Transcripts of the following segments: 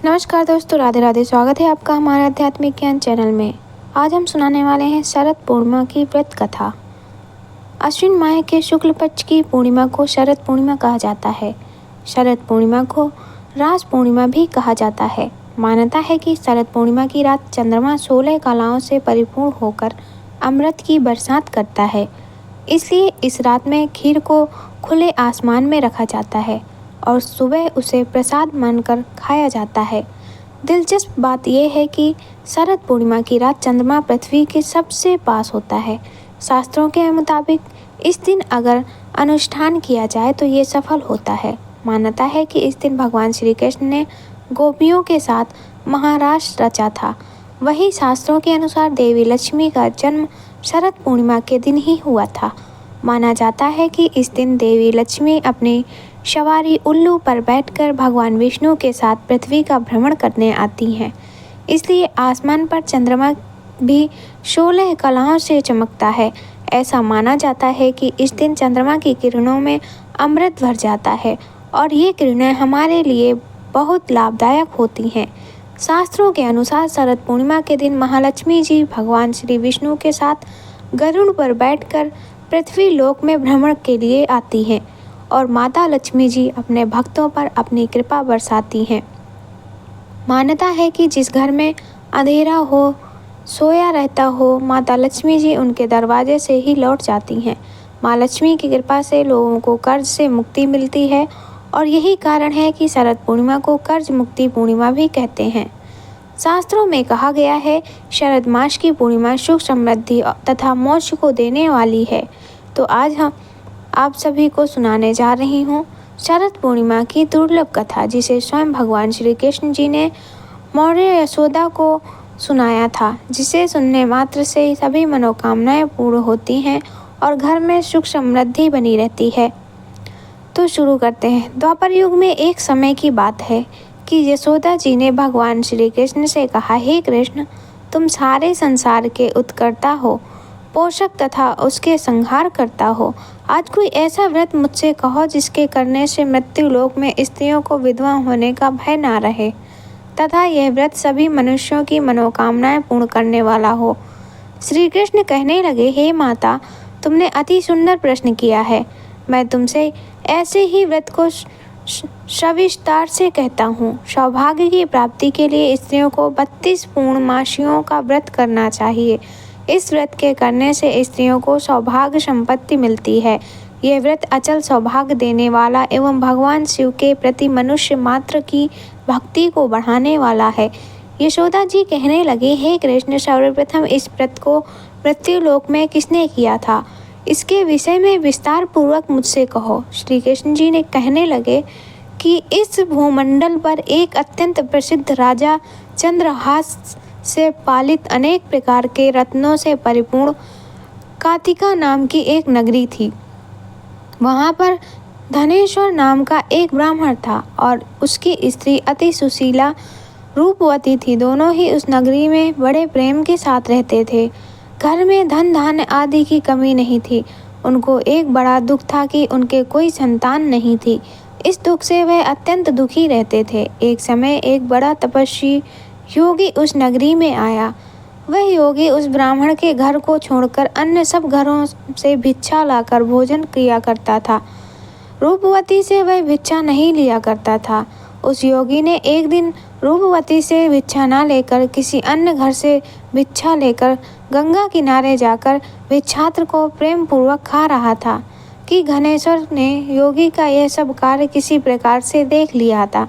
नमस्कार दोस्तों, राधे राधे। स्वागत है आपका हमारे आध्यात्मिक ज्ञान चैनल में। आज हम सुनाने वाले हैं शरद पूर्णिमा की व्रत कथा। अश्विन माह के शुक्ल पक्ष की पूर्णिमा को शरद पूर्णिमा कहा जाता है। शरद पूर्णिमा को रास पूर्णिमा भी कहा जाता है। मान्यता है कि शरद पूर्णिमा की रात चंद्रमा 16 कलाओं से परिपूर्ण होकर अमृत की बरसात करता है। इसलिए इस रात में खीर को खुले आसमान में रखा जाता है और सुबह उसे प्रसाद मानकर खाया जाता है। दिलचस्प बात यह है कि शरद पूर्णिमा की रात चंद्रमा पृथ्वी के सबसे पास होता है। शास्त्रों के मुताबिक इस दिन अगर अनुष्ठान किया जाए तो ये सफल होता है। मान्यता है कि इस दिन भगवान श्री कृष्ण ने गोपियों के साथ महारास रचा था। वहीं शास्त्रों के अनुसार देवी लक्ष्मी का जन्म शरद पूर्णिमा के दिन ही हुआ था। माना जाता है कि इस दिन देवी लक्ष्मी अपनी सवारी उल्लू पर बैठकर भगवान विष्णु के साथ पृथ्वी का भ्रमण करने आती हैं। इसलिए आसमान पर चंद्रमा भी 16 कलाओं से चमकता है। ऐसा माना जाता है कि इस दिन चंद्रमा की किरणों में अमृत भर जाता है और ये किरणें हमारे लिए बहुत लाभदायक होती हैं। शास्त्रों के अनुसार शरद पूर्णिमा के दिन महालक्ष्मी जी भगवान श्री विष्णु के साथ गरुड़ पर बैठकर पृथ्वी लोक में भ्रमण के लिए आती हैं और माता लक्ष्मी जी अपने भक्तों पर अपनी कृपा बरसाती हैं। मान्यता है कि जिस घर में अंधेरा हो, सोया रहता हो, माता लक्ष्मी जी उनके दरवाजे से ही लौट जाती हैं। माँ लक्ष्मी की कृपा से लोगों को कर्ज से मुक्ति मिलती है और यही कारण है कि शरद पूर्णिमा को कर्ज मुक्ति पूर्णिमा भी कहते हैं। शास्त्रों में कहा गया है, शरद मास की पूर्णिमा सुख समृद्धि तथा मोक्ष को देने वाली है। तो आज हम आप सभी को सुनाने जा रही हूँ शरद पूर्णिमा की दुर्लभ कथा, जिसे स्वयं भगवान श्री कृष्ण जी ने मौर्य यशोदा को सुनाया था, जिसे सुनने मात्र से सभी मनोकामनाएं पूर्ण होती हैं और घर में सुख समृद्धि बनी रहती है। तो शुरू करते हैं। द्वापर युग में एक समय की बात है कि यशोदा जी ने भगवान श्री कृष्ण से कहा, हे कृष्ण, तुम सारे संसार के उत्कर्ता हो, पोषक तथा उसके संहार करता हो। आज कोई ऐसा व्रत मुझसे कहो जिसके करने से मृत्यु लोक में स्त्रियों को विधवा होने का भय ना रहे तथा यह व्रत सभी मनुष्यों की मनोकामनाएं पूर्ण करने वाला हो। श्री कृष्ण कहने लगे, हे माता, तुमने अति सुंदर प्रश्न किया है। मैं तुमसे ऐसे ही व्रत को सविस्तार से कहता हूँ। सौभाग्य की प्राप्ति के लिए स्त्रियों को 32 पूर्णमासियों का व्रत करना चाहिए। इस व्रत के करने से स्त्रियों को सौभाग्य संपत्ति मिलती है। यह व्रत अचल सौभाग्य देने वाला एवं भगवान शिव के प्रति मनुष्य मात्र की भक्ति को बढ़ाने वाला है। यशोदा जी कहने लगे, हे कृष्ण, सर्वप्रथम इस व्रत को मृत्युलोक में किसने किया था? इसके विषय में विस्तार पूर्वक मुझसे कहो। श्री कृष्ण जी ने कहने लगे कि इस भूमंडल पर एक अत्यंत प्रसिद्ध राजा चंद्रहास से पालित अनेक प्रकार के रत्नों से परिपूर्ण कातिका नाम की एक नगरी थी। वहाँ पर धनेश्वर नाम का एक ब्राह्मण था और उसकी स्त्री अति सुशीला रूपवती थी। दोनों ही उस नगरी में बड़े प्रेम के साथ रहते थे। घर में धन धान्य आदि की कमी नहीं थी। उनको एक बड़ा दुख था कि उनके कोई संतान नहीं थी। इस दुख से वह अत्यंत दुखी रहते थे। एक समय एक बड़ा तपस्वी योगी उस नगरी में आया। वह योगी उस ब्राह्मण के घर को छोड़कर अन्य सब घरों से भिक्षा लाकर भोजन किया करता था। रूपवती से वह भिक्षा नहीं लिया करता था। उस योगी ने एक दिन रूपवती से भिक्षा न लेकर किसी अन्य घर से भिक्षा लेकर गंगा किनारे जाकर भिक्षात्र को प्रेम पूर्वक खा रहा था कि धनेश्वर ने योगी का यह सब कार्य किसी प्रकार से देख लिया था।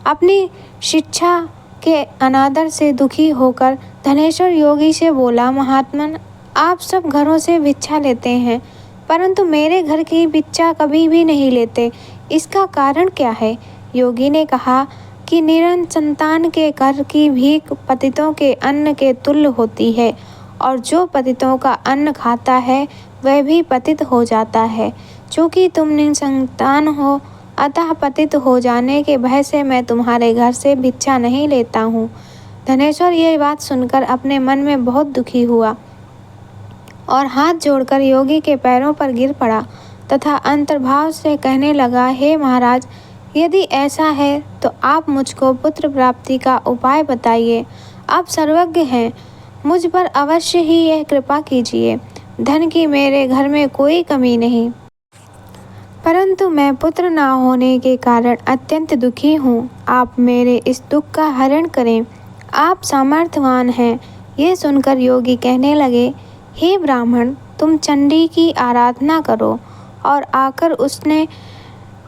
अपनी शिक्षा के अनादर से दुखी होकर धनेश्वर योगी से बोला, महात्मन, आप सब घरों से भिक्षा लेते हैं परंतु मेरे घर की भिक्षा कभी भी नहीं लेते, इसका कारण क्या है? योगी ने कहा कि निरंतान के घर की भीख पतितों के अन्न के तुल्य होती है और जो पतितों का अन्न खाता है वह भी पतित हो जाता है। चूँकि तुम निसंतान हो, अतः पतित हो जाने के भय से मैं तुम्हारे घर से भिक्षा नहीं लेता हूँ। धनेश्वर यह बात सुनकर अपने मन में बहुत दुखी हुआ और हाथ जोड़कर योगी के पैरों पर गिर पड़ा तथा अंतर्भाव से कहने लगा, हे महाराज, यदि ऐसा है तो आप मुझको पुत्र प्राप्ति का उपाय बताइए। आप सर्वज्ञ हैं, मुझ पर अवश्य ही यह कृपा कीजिए। धन की मेरे घर में कोई कमी नहीं, परंतु मैं पुत्र ना होने के कारण अत्यंत दुखी हूँ। आप मेरे इस दुख का हरण करें। आप सामर्थ्यवान हैं। ये सुनकर योगी कहने लगे, हे ब्राह्मण, तुम चंडी की आराधना करो। और आकर उसने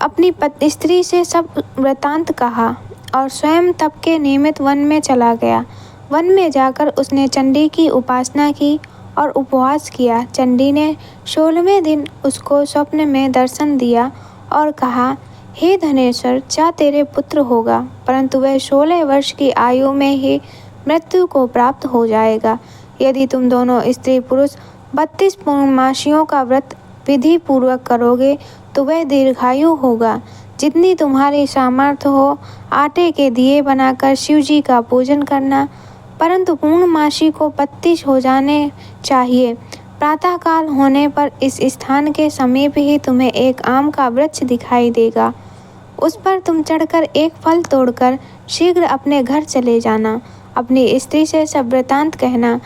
अपनी स्त्री से सब वृतांत कहा और स्वयं तप के निमित्त वन में चला गया। वन में जाकर उसने चंडी की उपासना की और उपवास किया। चंडी ने 16वें दिन उसको स्वप्न में दर्शन दिया और कहा, हे धनेश्वर, जा तेरे पुत्र होगा, परंतु वह 16 वर्ष की आयु में ही मृत्यु को प्राप्त हो जाएगा। यदि तुम दोनों स्त्री पुरुष 32 पूर्णमासियों का व्रत विधि पूर्वक करोगे तो वह दीर्घायु होगा। जितनी तुम्हारी सामर्थ्य हो आटे के दिए बनाकर शिव जी का पूजन करना, परंतु पूर्णमासी को 32 हो जाने चाहिए। प्रातःकाल होने पर इस स्थान के समीप ही तुम्हें एक आम का वृक्ष दिखाई देगा। उस पर तुम चढ़कर एक फल तोड़कर शीघ्र अपने घर चले जाना। अपनी स्त्री से सब वृतांत कहना।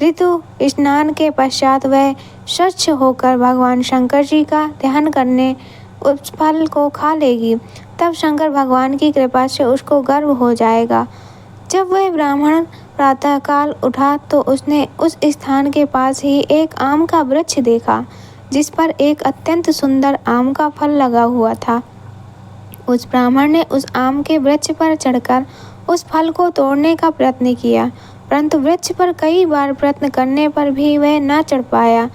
ऋतु स्नान के पश्चात वह स्वच्छ होकर भगवान शंकर जी का ध्यान करने उस फल को खा लेगी। तब शंकर भगवान की कृपा से उसको गर्भ हो जाएगा। जब वह ब्राह्मण प्रातःकाल उठा तो उसने उस स्थान के पास ही एक आम का वृक्ष देखा, जिस पर एक अत्यंत सुंदर आम का फल लगा हुआ था। उस ब्राह्मण ने उस आम के वृक्ष पर चढ़कर उस फल को तोड़ने का प्रयत्न किया, परंतु वृक्ष पर कई बार प्रयत्न करने पर भी वह न चढ़ पाया।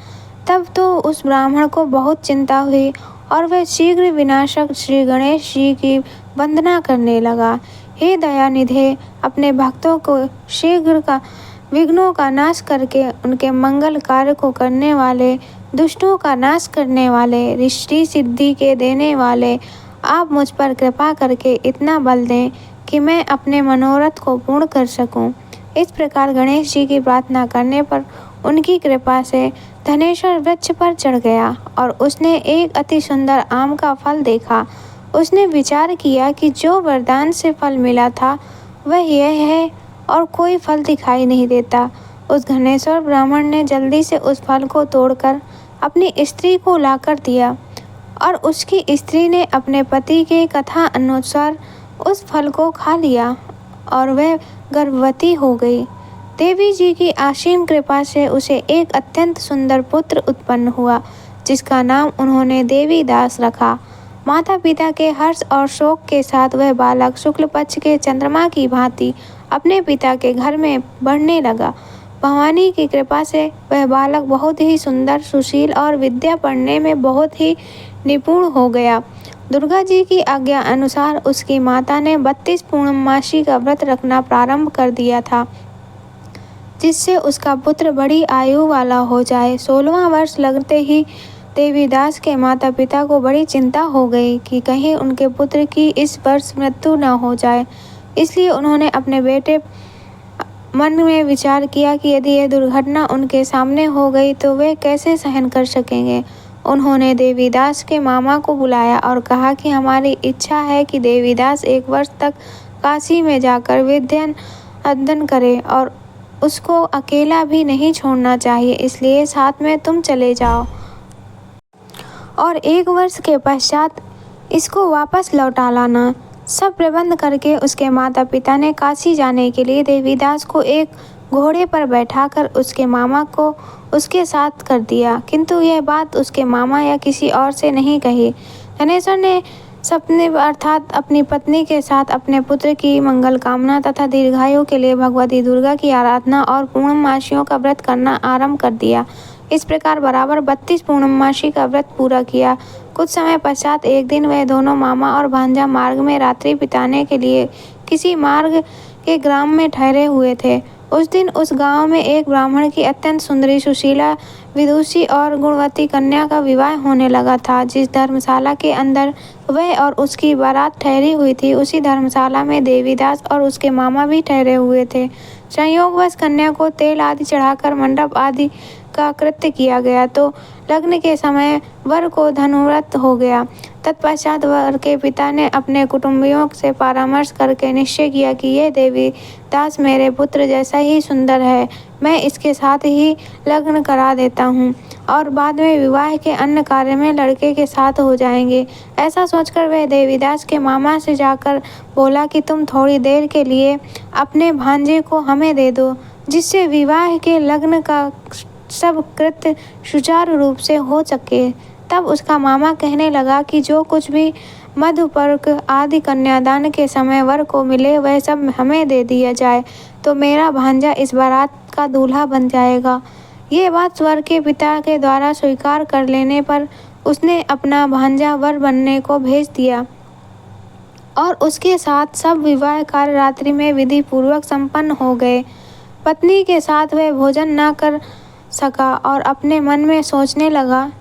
तब तो उस ब्राह्मण को बहुत चिंता हुई और वह शीघ्र विनाशक श्री गणेश जी की वंदना करने लगा। हे दयानिधे, अपने भक्तों को शीघ्र का विघ्नों का नाश करके उनके मंगल कार्य को करने वाले, दुष्टों का नाश करने वाले, रिष्टि सिद्धि के देने वाले, आप मुझ पर कृपा करके इतना बल दें कि मैं अपने मनोरथ को पूर्ण कर सकूं। इस प्रकार गणेश जी की प्रार्थना करने पर उनकी कृपा से धनेश्वर वृक्ष पर चढ़ गया और उसने एक अति सुंदर आम का फल देखा। उसने विचार किया कि जो वरदान से फल मिला था वह यह है और कोई फल दिखाई नहीं देता। उस धनेश्वर ब्राह्मण ने जल्दी से उस फल को तोड़कर अपनी स्त्री को लाकर दिया और उसकी स्त्री ने अपने पति के कथा अनुसार उस फल को खा लिया और वह गर्भवती हो गई। देवी जी की असीम कृपा से उसे एक अत्यंत सुंदर पुत्र उत्पन्न हुआ, जिसका नाम उन्होंने देवीदास रखा। माता पिता के हर्ष और शोक के साथ वह बालक शुक्ल पक्ष के चंद्रमा की भांति अपने पिता के घर में बढ़ने लगा। भवानी की कृपा से वह बालक बहुत ही सुंदर, सुशील और विद्या पढ़ने में बहुत ही निपुण हो गया। दुर्गा जी की आज्ञा अनुसार उसकी माता ने 32 पूर्णमासी का व्रत रखना प्रारंभ कर दिया था, जिससे उसका पुत्र बड़ी आयु वाला हो जाए। 16वां वर्ष लगते ही देवीदास के माता पिता को बड़ी चिंता हो गई कि कहीं उनके पुत्र की इस वर्ष मृत्यु न हो जाए। इसलिए उन्होंने अपने बेटे मन में विचार किया कि यदि यह दुर्घटना उनके सामने हो गई तो वे कैसे सहन कर सकेंगे। उन्होंने देवीदास के मामा को बुलाया और कहा कि हमारी इच्छा है कि देवीदास 1 वर्ष तक काशी में जाकर विद्या अध्ययन करे और उसको अकेला भी नहीं छोड़ना चाहिए, इसलिए साथ में तुम चले जाओ और 1 वर्ष के पश्चात इसको वापस लौटा लाना। सब प्रबंध करके उसके माता पिता ने काशी जाने के लिए देवीदास को एक घोड़े पर बैठाकर उसके मामा को उसके साथ कर दिया, किंतु यह बात उसके मामा या किसी और से नहीं कही। धनेश्वर ने सपने अर्थात अपनी पत्नी के साथ अपने पुत्र की मंगल कामना तथा दीर्घायु के लिए भगवती दुर्गा की आराधना और पूर्णमासियों का व्रत करना आरंभ कर दिया। इस प्रकार बराबर 32 पूर्णमासी का व्रत पूरा किया। कुछ समय पश्चात एक दिन वह दोनों मामा और भांजा मार्ग में रात्रि बिताने के लिए किसी मार्ग के ग्राम में ठहरे हुए थे। उस दिन उस गांव में एक ब्राह्मण की अत्यंत सुंदरी, सुशीला, विदुषी और गुणवती कन्या का विवाह होने लगा था। जिस धर्मशाला के अंदर वह और उसकी बारात ठहरी हुई थी, उसी धर्मशाला में देवीदास और उसके मामा भी ठहरे हुए थे। संयोगवश कन्या को तेल आदि चढ़ाकर मंडप आदि का कृत्य किया गया तो लग्न के समय वर को धनुव्रत हो गया। तत्पश्चात वर के पिता ने अपने कुटुंबियों से परामर्श करके निश्चय किया कि यह देवीदास मेरे पुत्र जैसा ही सुंदर है, मैं इसके साथ ही लग्न करा देता हूँ और बाद में विवाह के अन्य कार्य में लड़के के साथ हो जाएंगे। ऐसा सोचकर वह देवीदास के मामा से जाकर बोला कि तुम थोड़ी देर के लिए अपने भांजे को हमें दे दो, जिससे विवाह के लग्न का सब कृत्य सुचारू रूप से हो सके। तब उसका मामा कहने लगा कि जो कुछ भी मधुपर्क आदि कन्यादान के समय वर को मिले वह सब हमें दे दिया जाए, तो मेरा भांजा इस बारात का दूल्हा बन जाएगा। ये बात वर के पिता के द्वारा स्वीकार कर लेने पर उसने अपना भांजा वर बनने को भेज दिया और उसके साथ सब विवाह कार्य रात्रि में विधि पूर्वक संपन्न हो गए। पत्नी के साथ वह भोजन न कर सका और अपने मन में सोचने लगा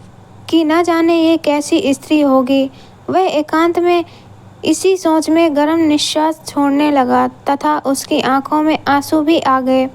कि न जाने ये कैसी स्त्री होगी। वह एकांत में इसी सोच में गर्म निश्वास छोड़ने लगा तथा उसकी आंखों में आंसू भी आ गए।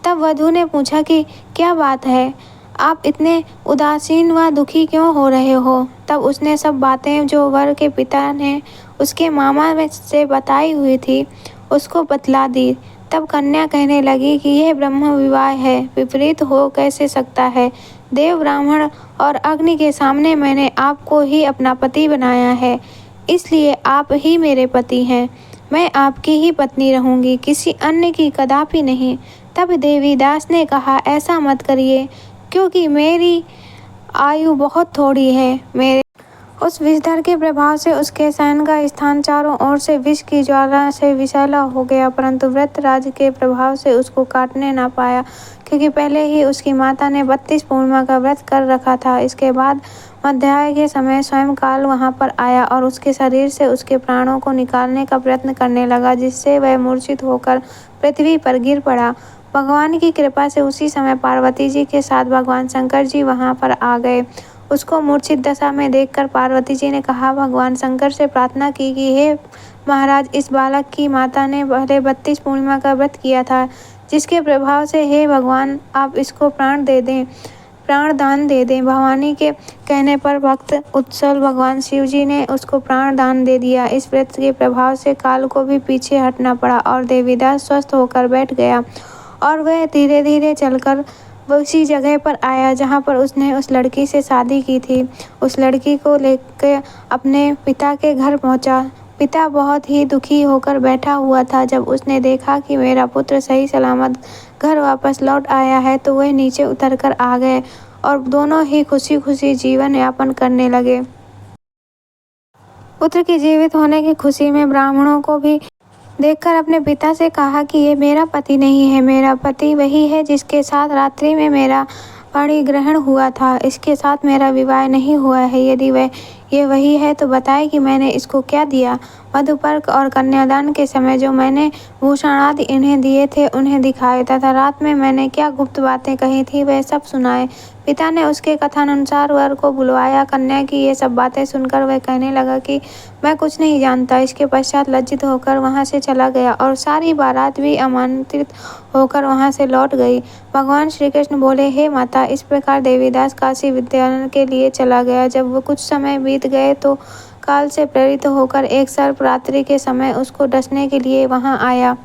तब वधू ने पूछा कि क्या बात है, आप इतने उदासीन व दुखी क्यों हो रहे हो। तब उसने सब बातें जो वर के पिता ने उसके मामा से बताई हुई थी उसको बतला दी। तब कन्या कहने लगी कि यह ब्रह्म विवाह है, विपरीत हो कैसे सकता है। देव, ब्राह्मण और अग्नि के सामने मैंने आपको ही अपना पति बनाया है, इसलिए आप ही मेरे पति हैं। मैं आपकी ही पत्नी रहूंगी, किसी अन्य की कदापि नहीं। तब देवीदास ने कहा, ऐसा मत करिए, क्योंकि मेरी आयु बहुत थोड़ी है। मेरे उस विषधर के प्रभाव से उसके शयन का स्थान चारों ओर से विष की ज्वाला से विषैला हो गया, परंतु वृत्रराज के प्रभाव से उसको काटने ना पाया, क्योंकि पहले ही उसकी माता ने 32 पूर्णिमा का व्रत कर रखा था। इसके बाद मध्याह्न के समय स्वयं काल वहां पर आया और उसके शरीर से उसके प्राणों को निकालने का प्रयत्न करने लगा, जिससे वह मूर्छित होकर पृथ्वी पर गिर पड़ा। भगवान की कृपा से उसी समय पार्वती जी के साथ भगवान शंकर जी वहां पर आ गए। उसको मूर्छित दशा में देखकर पार्वती जी ने कहा, भगवान शंकर से प्रार्थना की कि हे महाराज, इस बालक की माता ने पहले 32 पूर्णिमा का व्रत किया था, जिसके प्रभाव से हे भगवान आप इसको प्राण दान दे दें। भवानी के कहने पर भक्त उत्सल भगवान शिव जी ने उसको प्राण दान दे दिया। इस व्रत के प्रभाव से काल को भी पीछे हटना पड़ा और देवीदास स्वस्थ होकर बैठ गया और वह धीरे धीरे चलकर उसी जगह पर आया जहाँ पर उसने उस लड़की से शादी की थी। उस लड़की को लेकर अपने पिता के घर पहुँचा। पिता बहुत ही दुखी होकर बैठा हुआ था। जब उसने देखा कि मेरा पुत्र सही सलामत घर वापस लौट आया है तो वह नीचे उतरकर आ गए और दोनों ही खुशी खुशी जीवन यापन करने लगे। पुत्र के जीवित होने की खुशी में ब्राह्मणों को भी देखकर अपने पिता से कहा कि ये मेरा पति नहीं है, मेरा पति वही है जिसके साथ रात्रि में मेरा पाणिग्रहण हुआ था। इसके साथ मेरा विवाह नहीं हुआ है। यदि ये वही है तो बताए कि मैंने इसको क्या दिया। मधुपर्क और कन्यादान के समय जो मैंने भूषण आदि इन्हें दिए थे उन्हें दिखाए तथा रात में मैंने क्या गुप्त बातें कही थी वह सब सुनाए। पिता ने उसके कथानुसार वर को बुलवाया। कन्या की ये सब बातें सुनकर वह कहने लगा कि मैं कुछ नहीं जानता। इसके पश्चात लज्जित होकर वहाँ से चला गया और सारी बारात भी आमंत्रित होकर वहाँ से लौट गई। भगवान श्री कृष्ण बोले, हे माता, इस प्रकार देवीदास काशी विद्यालय के लिए चला गया। जब वो कुछ समय बीत गए तो काल से प्रेरित होकर एक सर्प रात्रि के समय उसको डसने के लिए वहाँ आया।